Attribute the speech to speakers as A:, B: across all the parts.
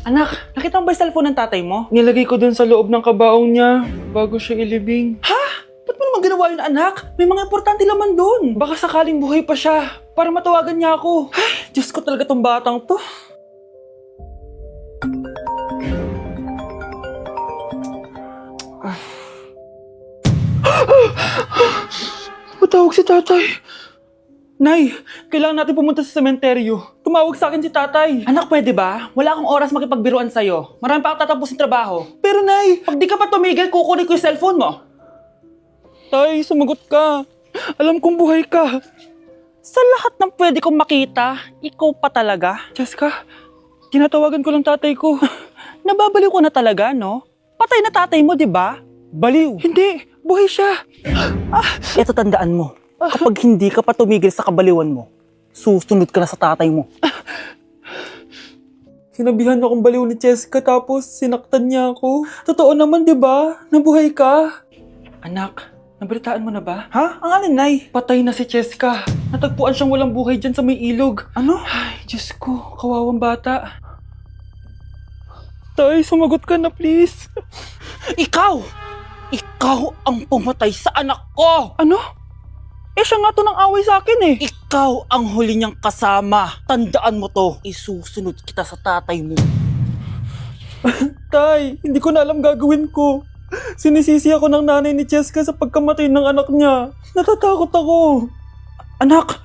A: Anak, nakita mo ba yung cellphone ng tatay mo? Nilagay ko dun sa loob ng kabaong niya bago siya ilibing. Ha? Ba't mo naman ginawa yun, anak? May mga importante laman dun. Baka sakaling buhay pa siya para matawagan niya ako. Ay, Diyos ko talaga tong batang to. Matawag si tatay. Nay, kailangan natin pumunta sa sementeryo. Tumawag sa akin si tatay. Anak, pwede ba? Wala akong oras makipagbiruan sa'yo. Marami pa akong tatapusin trabaho. Pero nay, pag di ka pa tumigil, kukunin ko yung cellphone mo. Tay, sumagot ka. Alam kong buhay ka. Sa lahat ng pwede kong makita, ikaw pa talaga. Jessica, tinatawagan ko lang tatay ko. Nababaliw ko na talaga, no? Patay na tatay mo, di ba? Baliw. Hindi, buhay siya. Ito tandaan mo. Kapag hindi ka pa tumigil sa kabaliwan mo, susunod ka na sa tatay mo. Sinabihan akong baliw ni Jessica tapos sinaktan niya ako. Totoo naman, di ba? Nabuhay ka. Anak, nabalitaan mo na ba? Ha? Ang alin, Nay? Patay na si Jessica. Natagpuan siyang walang buhay dyan sa may ilog. Ano? Ay, Diyos ko, kawawang bata. Tay, sumagot ka na please. Ikaw! Ikaw ang pumatay sa anak ko! Ano? Eh siya nga to ng away sa akin eh. Ikaw ang huli niyang kasama. Tandaan mo to. Isusunod kita sa tatay mo. Tay, hindi ko na alam gagawin ko. Sinisisi ako ng nanay ni Jessica sa pagkamatay ng anak niya. Natatakot ako. Anak,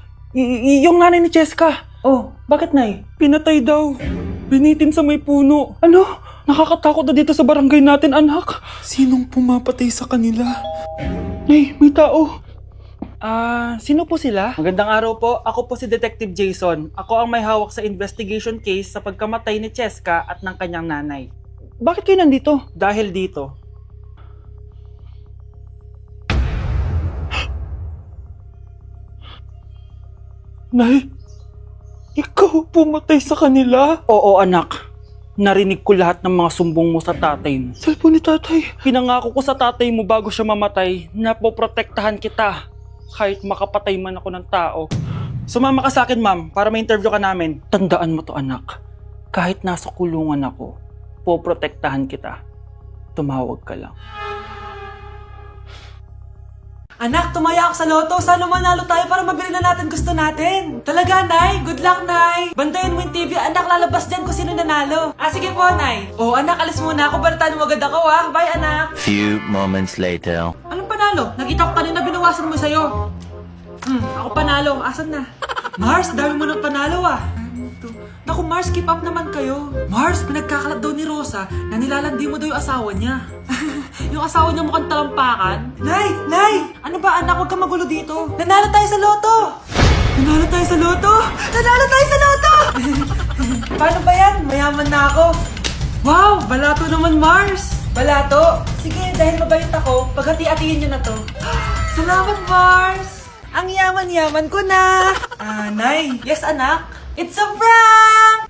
A: yung nanay ni Jessica. Oh, bakit nay? Pinatay daw. Binitin sa may puno. Ano? Nakakatakot na dito sa barangay natin, anak. Sinong pumapatay sa kanila? Nay, may tao. Sino po sila? Magandang araw po. Ako po si Detective Jason. Ako ang may hawak sa investigation case sa pagkamatay ni Cheska at ng kanyang nanay. Bakit kayo nandito? Dahil dito. Nay, ikaw pumatay sa kanila? Oo, anak. Narinig ko lahat ng mga sumbong mo sa tatay mo. Cellphone ni tatay. Pinangako ko sa tatay mo bago siya mamatay na poprotektahan kita. Kahit makapatay man ako ng tao. Sumama ka sa akin, ma'am, para ma-interview ka namin. Tandaan mo to, anak. Kahit nasa kulungan ako, poprotektahan kita. Tumawag ka lang.
B: Anak, tumaya ako sa loto. Sana manalo tayo para mabili na natin gusto natin. Talaga, Nay? Good luck, Nay. Bantayan mo yung TV. Anak, lalabas dyan kung sino nanalo. Sige po, Nay. Oh, anak, alis muna ako. Balitaan mo agad ako, ha? Bye, anak.
C: Few moments later.
B: Anong panalo? Nakita ko kanina binawasan mo sa'yo. Ako panalo. Asan na? Mars, dami mo ng panalo, ah. Naku, Mars, keep up naman kayo. Mars, pinagkakalat daw ni Rosa na nilalandi mo daw yung asawa niya. Yung asawa niya mukhang talampakan. Nay! Nay! Ano ba, anak? Huwag ka magulo dito. Nanalo tayo sa loto! Nanalo tayo sa loto! Nanalo tayo sa loto! Paano ba yan? Mayaman na ako. Wow! Balato naman, Mars! Balato? Sige, dahil mabait ako, paghati-hatiin niyo na to. Salamat, Mars! Ang yaman-yaman ko na! Nay! Yes, anak? It's a prank!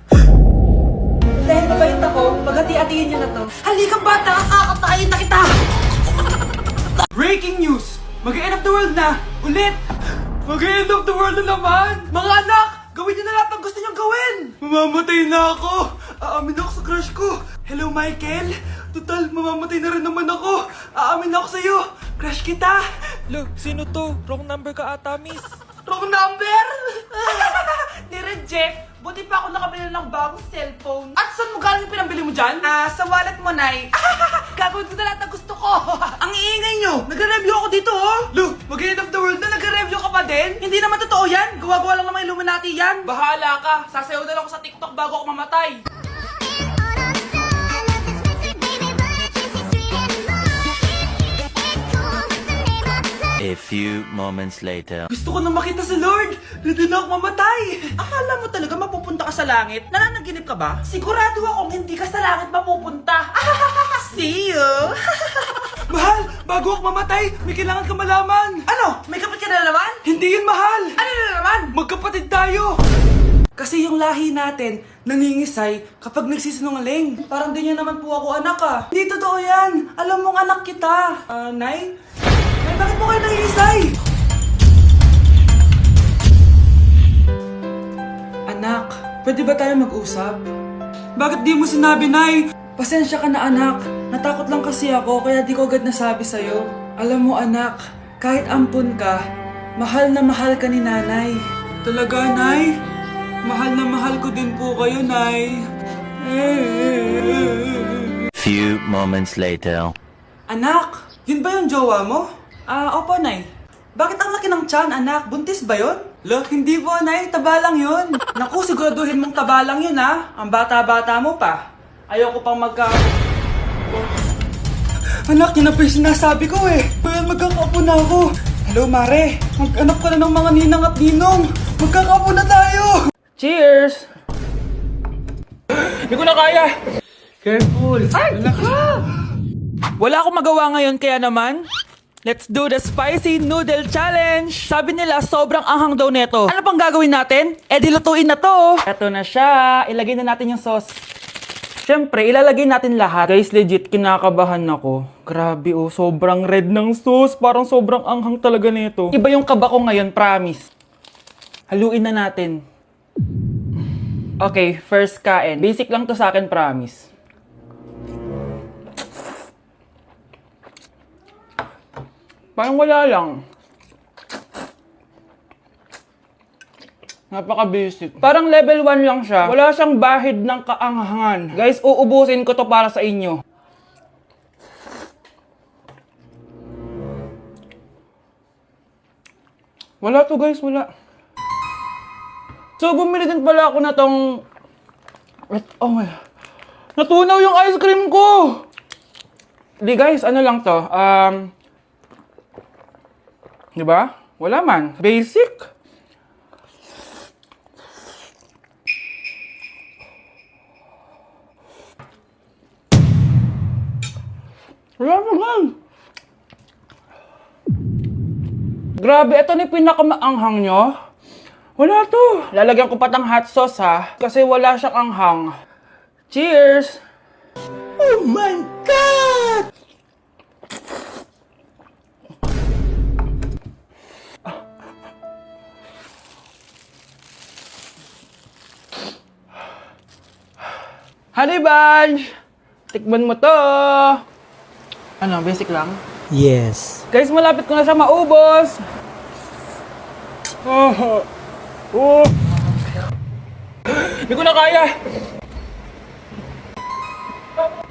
B: Dahil mabait ako, paghati-hatiin niyo na to. Halika bata, kakatayin na kita! Breaking news! Mag-end of the world na! Ulit! Mag-end of the world na naman! Mga anak! Gawin niyo na lahat ng gusto niyong gawin! Mamamatay na ako! Aamin ako sa crush ko! Hello, Michael! Total, mamamatay na rin naman ako! Aamin ako sa'yo! Crush kita!
A: Look, sino to? Wrong number ka ata, miss.
B: Wrong number! Ni-reject! Buti pa ako nakabili ng bagong cellphone. At saan mo galing yung pinambili mo dyan? Sa wallet mo, Nay. Gagawin ko na lahat ng gusto ko. Ang iingay nyo! Nag-review ako dito, oh! Look, mag-end of the world na nag-review ka pa din? Hindi naman totoo yan. Gawa-gawa lang naman Illuminati yan. Bahala ka. Sasayaw na lang ako sa TikTok bago ako mamatay.
C: A few moments later.
B: Gusto ko na makita si Lord! Ready na ako mamatay! Akala mo talaga mapupunta ka sa langit? Nananaginip ka ba? Sigurado akong hindi ka sa langit mapupunta! See you! Mahal! Bago ako mamatay, may kailangan ka malaman! Ano? May kapatid ka na naman? Hindi yun, mahal! Ano na naman? Magkapatid tayo! Kasi yung lahi natin, nangingisay kapag nagsisinungaling. Parang di niya naman po ako anak ah. Hindi totoo yan! Alam mong anak kita! Nay? Nay, bakit mo kayo nangingisay? Anak, pwede ba tayo mag-usap? Bakit di mo sinabi, Nay? Pasensya ka na, anak. Natakot lang kasi ako, kaya di ko agad nasabi sa'yo. Alam mo, anak, kahit ampun ka, mahal na mahal ka ni Nanay. Talaga, Nay? Mahal na mahal ko din po kayo, Nay.
C: Few moments later.
B: Anak, yun ba yung jowa mo? Opo, Nay. Bakit ang laki ng tiyan, anak? Buntis ba yun? Look, hindi po, Nay. Taba lang yun. Naku, siguraduhin mong taba lang yun, ha? Ang bata-bata mo pa. Ayoko pang Anak, yun na pa yung sinasabi ko eh. Bayan, magkakaapo na ako. Hello, Mare. Mag-anak ka na ng mga ninang at ninong. Magkakaapo na tayo.
A: Cheers! Hindi ko na kaya!
B: Careful. Ay!
A: Wala akong magawa ngayon kaya naman, let's do the spicy noodle challenge! Sabi nila sobrang anghang daw neto. Ano pang gagawin natin? Dilutuin na to! Eto na siya. Ilagay na natin yung sauce. Siyempre, ilalagay natin lahat. Guys, legit, kinakabahan ako. Grabe oh, sobrang red ng sauce. Parang sobrang anghang talaga nito. Iba yung kaba ko ngayon, promise. Haluin na natin. Okay, first kain. Basic lang to sa akin, promise. Parang wala lang. Napaka-basic. Parang level 1 lang siya. Wala siyang bahid ng kaanghangan. Guys, uubusin ko to para sa inyo. Wala to guys, wala. So, bumili din pala ako na tong... Oh my... Natunaw yung ice cream ko! Di guys, ano lang to? Di ba? Wala man. Basic. Wala naman. Grabe, ito na yung pinakamaanghang nyo. Wala to. Lalagyan ko pa ng hot sauce ha. Kasi wala siyang anghang. Cheers! Oh my God! Honey Bunch! Tikman mo to! Ano, basic lang?
D: Yes.
A: Guys, malapit ko na siya maubos! Hindi ko na kaya!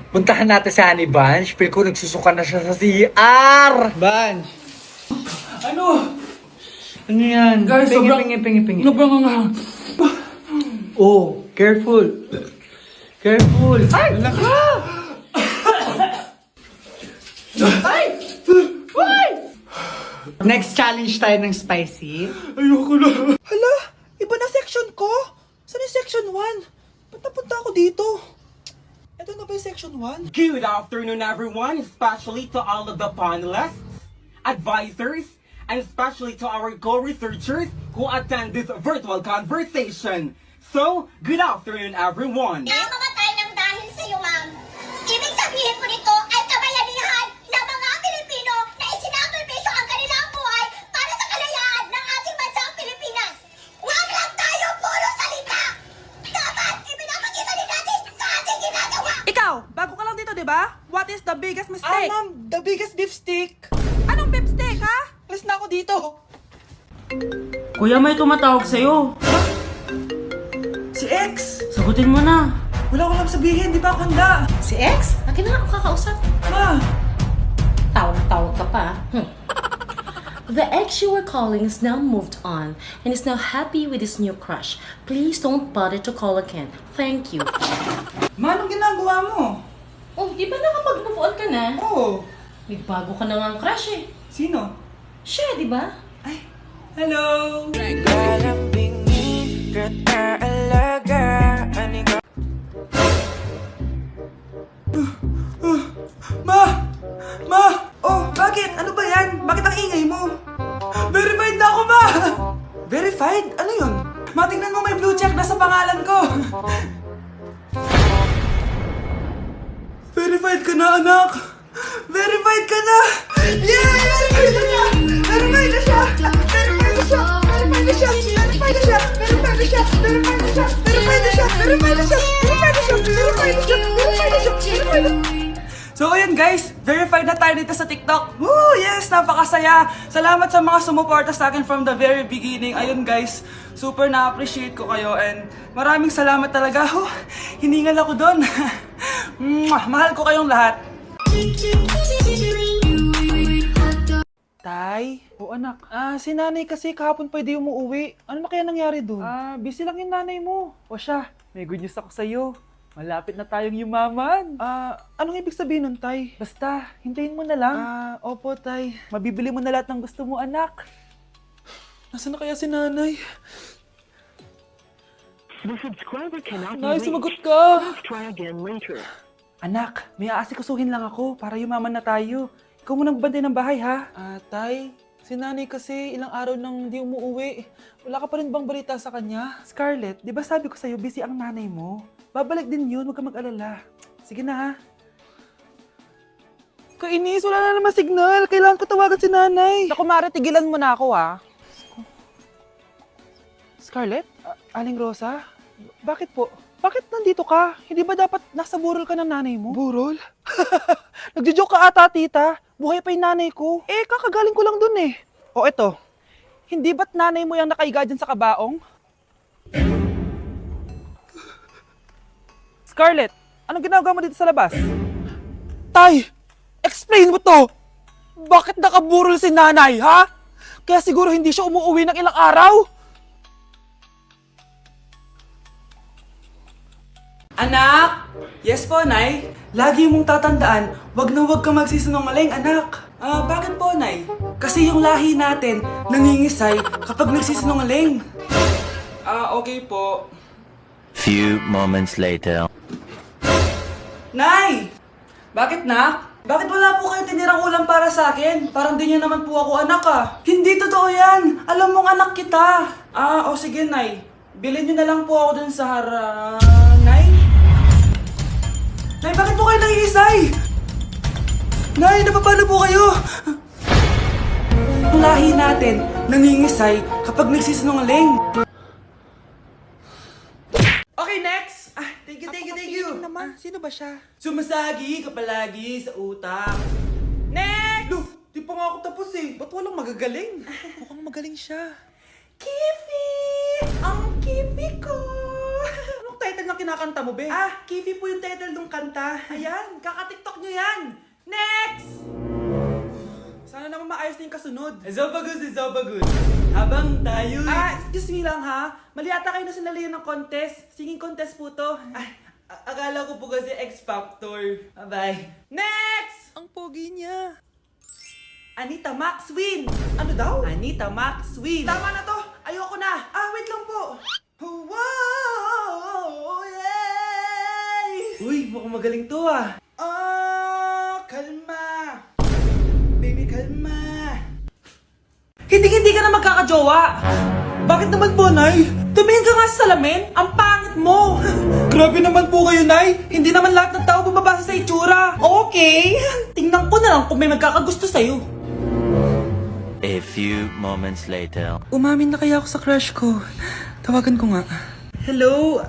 D: Puntahan natin si Honey Bunch. Feel ko nagsusuka na siya sa CR. Bunch!
A: Ano?
D: Ano yan?
A: Guys,
D: pingi.
A: Sobrang anghang.
D: Oh, careful. Careful. Ay! Next challenge tayo ng spicy.
A: Ayoko na.
B: Hala, iba na section ko. Saan yung section 1? Punta ako dito. Ito na ba yung section 1?
E: Good afternoon, everyone, especially to all of the panelists, advisors, and especially to our co-researchers who attend this virtual conversation. So, good afternoon, everyone.
F: Namamatay ng dahil sa iyo, ma'am. Ibig sabihin po nito ay kabayanihan ng mga Pilipino na isinakripisyo ang kanilang buhay para sa kalayaan ng ating bansang Pilipinas. Huwag lang tayo puro salita! Dapat ipinapakita din natin sa ating ginagawa!
G: Ikaw, bago ka lang dito, di ba? What is the biggest mistake?
B: Ma'am, the biggest beef stick.
G: Anong beef steak, ha?
B: Alis na ako dito.
A: Kuya, may tumatawag sa'yo.
B: Si X.
A: Sagutin mo na.
B: Wala ko lang sabihin, di ba ako handa?
H: Si X? Akin na nga ako kakausap.
B: Ma,
H: Tawag ka pa. The ex you were calling is now moved on and is now happy with his new crush. Please don't bother to call again. Thank you.
B: ma, anong ginagawa mo?
H: Oh, di ba nakapag-move on ka na?
B: Oh,
H: May bago ka na nga ang crush eh.
B: sino?
H: Siya, di ba?
B: Ay, hello! Ma! Oh, bakit? Ano ba yan? Bakit ang ingay mo? Verified na ako, ma! Verified? Ano yun? Ma, tingnan mo may blue check na sa pangalan ko. Verified ka na, anak! Verified ka na! Yay! Verified na siya! Verified na siya! Verified na siya! Verified na siya! Verified na siya! Verified na siya! Verified na siya! Verified na siya! Verified na siya! Verified na siya!
G: So ayun guys, verified na tayo dito sa TikTok. Woo! Yes! Napakasaya! Salamat sa mga sumuporta sa akin from the very beginning. Ayun guys, super na-appreciate ko kayo and maraming salamat talaga. Hiningal ako doon. Mahal ko kayong lahat.
A: Tay? O anak, si nanay kasi kahapon pwede umuwi. Ano na kaya nangyari doon? Busy lang yung nanay mo. O siya, may good news ako sa'yo. Malapit na tayong yumaman. Anong ibig sabihin nun, Tay? Basta, hintayin mo na lang. Opo, Tay. Mabibili mo na lahat ng gusto mo, anak. Nasaan na kaya si nanay? Nay, sumagot ka! Anak, may aasikusuhin lang ako para yumaman na tayo. Ikaw mo nang bantay ng bahay, ha? Tay, si nanay kasi ilang araw nang di umuwi. Wala ka pa rin bang balita sa kanya? Scarlett, di ba sabi ko sa'yo busy ang nanay mo? Babalik din yun, huwag ka mag-alala. Sige na, ha? Kainis, wala na naman signal. Kailangan ko tawagan si nanay. Naku, Mare, tigilan mo na ako, ha? Scarlett? Aling Rosa? Bakit po? Bakit nandito ka? Hindi ba dapat nasa burol ka ng nanay mo? Burol? Nagjo-joke ka ata, tita. Buhay pa yung nanay ko. Kakagaling ko lang dun eh. O eto, hindi ba't nanay mo yung nakaiga dyan sa kabaong? Scarlett, anong ginagawa mo dito sa labas? Tay! Explain mo to! Bakit nakaburol si nanay, ha? Kaya siguro hindi siya umuwi ng ilang araw?
G: Anak! Yes po, Nay. Lagi mong tatandaan, wag na wag kang magsisinungaling, anak. Bakit po, Nay? Kasi yung lahi natin nangingisay kapag nagsisinungaling. Okay po.
C: Few moments later.
G: Nay! Bakit, nak? Bakit wala po kayong tinirang ulam para sa akin? Parang di niyo naman po ako anak, Hindi totoo yan! Alam mong anak kita! Sige, Nay. Bilhin niyo na lang po ako dun sa Nay? Nay, bakit po kayo nangiisay? Nay, napapalo po kayo? Ang lahi natin nangingisay kapag nagsisinungaling. Okay, next! Thank you.
A: Naman, sino ba siya?
G: Sumasagi ka palagi sa utak. Next!
A: Di pa nga ako tapos eh. Ba't walang magagaling? Mukhang magaling siya.
G: Kifi! Ang Kifi ko!
A: Anong title ng kinakanta mo, be?
G: Kifi po yung title ng kanta. Ayan, kaka-tiktok nyo yan! Next!
A: Sana naman maayos na yung kasunod.
G: Zobagood. Habang tayo...
A: Excuse me lang ha. Mali ata kayo na sinalihan ng contest. Singing contest po to.
G: Akala ko po kasi X Factor. Bye-bye. Next!
A: Ang pogi niya.
G: Anita Max win!
A: Ano daw?
G: Anita Max win!
A: Tama na to. Ayoko na. Wait lang po.
G: Wow! Yay! Uy, mukhang magaling to
A: Kalma. Baby, kalma.
G: Hindi ka na magkakajowa!
A: Bakit naman po, Nay?
G: Tumingin ka nga sa salamin! Ang pangit mo!
A: Grabe naman po kayo, Nay.
G: Hindi naman lahat ng tao bumabasa sa itsura! Okay! Tingnan ko na lang kung may magkakagusto sa'yo.
C: A few moments later.
A: Umamin na kaya ako sa crush ko. Tawagan ko nga. Hello?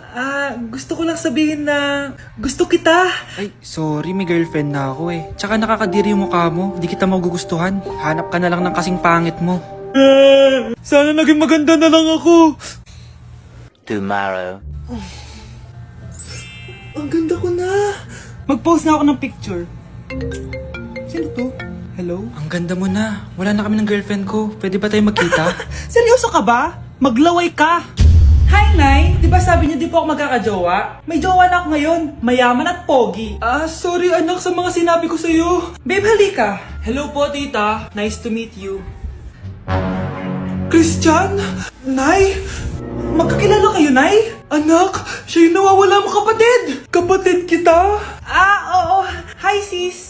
A: Gusto ko lang sabihin na gusto kita. Ay, sorry, may girlfriend na ako eh. Tsaka nakakadiri yung mukha mo. Di kita magugustuhan. Hanap ka na lang ng kasing pangit mo. Sana naging maganda na lang ako.
C: Tomorrow.
A: Ang ganda ko na. Mag-post na ako ng picture. Sino to? Hello? Ang ganda mo na. Wala na kami ng girlfriend ko. Pwede ba tayo magkita?
G: Seryoso ka ba? Maglaway ka! Hi, Nay! Di ba sabi niyo di po ako magkakajowa? May jowa na ako ngayon. Mayaman at pogi.
A: Sorry anak sa mga sinabi ko sa'yo.
G: Babe, halika! Hello po, tita. Nice to meet you.
A: Christian? Nay?
G: Magkakilala kayo, Nay?
A: Anak, siya yung nawawala mo kapatid. Kapatid kita.
G: Oo. Hi, sis.